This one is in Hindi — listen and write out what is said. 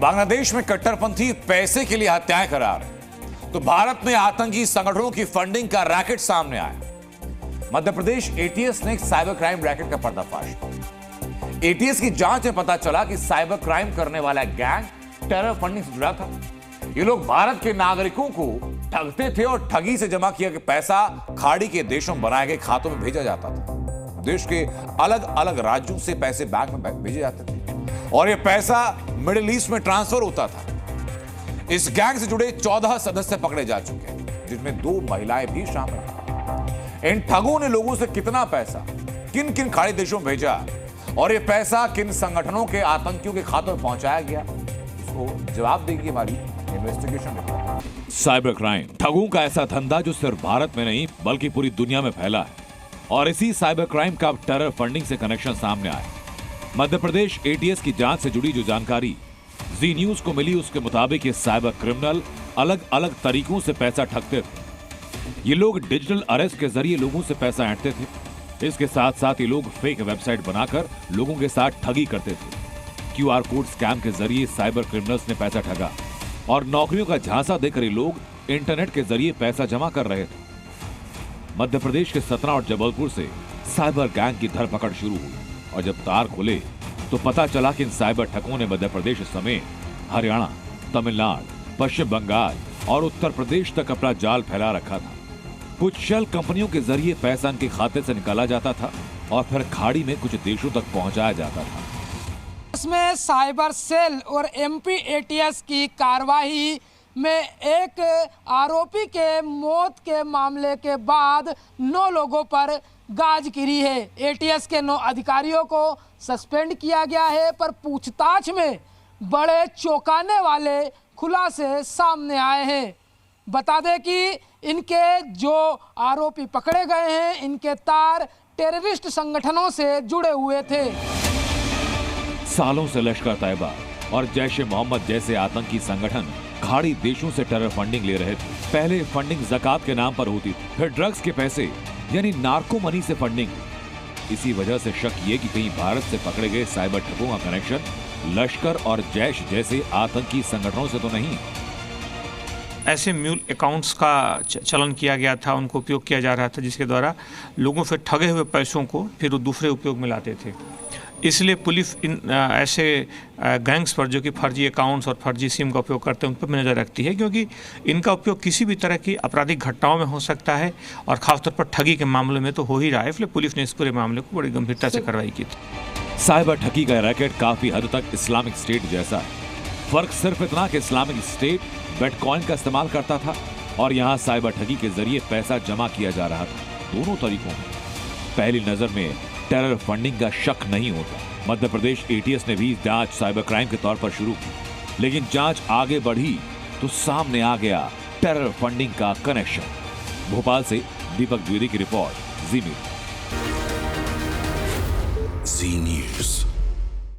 बांग्लादेश में कट्टरपंथी पैसे के लिए हत्याएं करा रहे तो भारत में आतंकी संगठनों की फंडिंग का रैकेट सामने आया। मध्य प्रदेश एटीएस ने एक साइबर क्राइम रैकेट का पर्दाफाश किया। एटीएस की जांच में पता चला कि साइबर क्राइम करने वाला गैंग टेरर फंडिंग से जुड़ा था। ये लोग भारत के नागरिकों को ठगते थे और ठगी से जमा किया गया पैसा खाड़ी के देशों में बनाए गए खातों में भेजा जाता था। देश के अलग अलग राज्यों से पैसे बैंक में भेजे जाते थे और ये पैसा मिडिल ईस्ट में ट्रांसफर होता था। इस गैंग से जुड़े 14 सदस्य पकड़े जा चुके हैं, जिसमें 2 महिलाएं भी शामिल हैं। इन ठगों ने लोगों से कितना पैसा किन किन खाड़ी देशों में भेजा और ये पैसा किन संगठनों के आतंकियों के खातों में पहुंचाया गया, इसको जवाब देगी हमारी इन्वेस्टिगेशन रिपोर्ट। साइबर क्राइम ठगों का ऐसा धंधा जो सिर्फ भारत में नहीं बल्कि पूरी दुनिया में फैला है और इसी साइबर क्राइम का टेरर फंडिंग से कनेक्शन सामने आया। मध्य प्रदेश एटीएस की जांच से जुड़ी जो जानकारी जी न्यूज को मिली, उसके मुताबिक ये साइबर क्रिमिनल अलग अलग तरीकों से पैसा ठगते थे। ये लोग डिजिटल अरेस्ट के जरिए लोगों से पैसा ऐंठते थे। इसके साथ साथ ये लोग फेक वेबसाइट बनाकर लोगों के साथ ठगी करते थे। क्यूआर कोड स्कैम के जरिए साइबर क्रिमिनल्स ने पैसा ठगा और नौकरियों का झांसा देकर ये लोग इंटरनेट के जरिए पैसा जमा कर रहे थे। मध्य प्रदेश के सतना और जबलपुर से साइबर गैंग की धरपकड़ शुरू हुई और जब तार खुले तो पता चला कि इन साइबर ठगों ने मध्य प्रदेश समेत हरियाणा, तमिलनाडु, पश्चिम बंगाल और उत्तर प्रदेश तक अपना जाल फैला रखा था। कुछ शेल कंपनियों के जरिए पैसा इनके खाते से निकाला जाता था और फिर खाड़ी में कुछ देशों तक पहुंचाया जाता था। इसमें साइबर सेल और एमपी एटीएस की कार्रवाई में एक आरोपी के मौत के मामले के बाद 9 लोगों पर गाज गिरी है। एटीएस के 9 अधिकारियों को सस्पेंड किया गया है, पर पूछताछ में बड़े चौंकाने वाले खुलासे सामने आए हैं। बता दें कि इनके जो आरोपी पकड़े गए हैं, इनके तार टेररिस्ट संगठनों से जुड़े हुए थे। सालों से लश्कर तैयबा और जैश ए मोहम्मद जैसे आतंकी संगठन खाड़ी देशों से टेरर फंडिंग ले रहे थे। पहले फंडिंग ज़कात के नाम पर होती थी, फिर ड्रग्स के पैसे यानी नार्को मनी से फंडिंग। इसी वजह से शक ये कि कहीं भारत से पकड़े गए साइबर ठगों का कनेक्शन लश्कर और जैश जैसे आतंकी संगठनों से तो नहीं। ऐसे म्यूल अकाउंट्स का चलन किया गया था, उनको उपयोग किया जा रहा था, जिसके द्वारा लोगों से ठगे हुए पैसों को फिर वो दूसरे उपयोग में लाते थे। इसलिए पुलिस इन ऐसे गैंग्स पर जो कि फर्जी अकाउंट्स और फर्जी सिम का उपयोग करते हैं उन पर भी नज़र रखती है, क्योंकि इनका उपयोग किसी भी तरह की आपराधिक घटनाओं में हो सकता है और खासतौर पर ठगी के मामले में तो हो ही रहा है। इसलिए पुलिस ने इस पूरे मामले को बड़ी गंभीरता से कार्रवाई की थी। साइबर ठगी का रैकेट काफी हद तक इस्लामिक स्टेट जैसा है। फर्क सिर्फ इतना कि इस्लामिक स्टेट बिटकॉइन का इस्तेमाल करता था और यहाँ साइबर ठगी के जरिए पैसा जमा किया जा रहा था। दोनों तरीकों में पहली नजर में टेरर फंडिंग का शक नहीं होता। मध्य प्रदेश एटीएस ने भी जांच साइबर क्राइम के तौर पर शुरू की, लेकिन जांच आगे बढ़ी तो सामने आ गया टेरर फंडिंग का कनेक्शन। भोपाल से दीपक द्विवेदी की रिपोर्ट, जी न्यूज।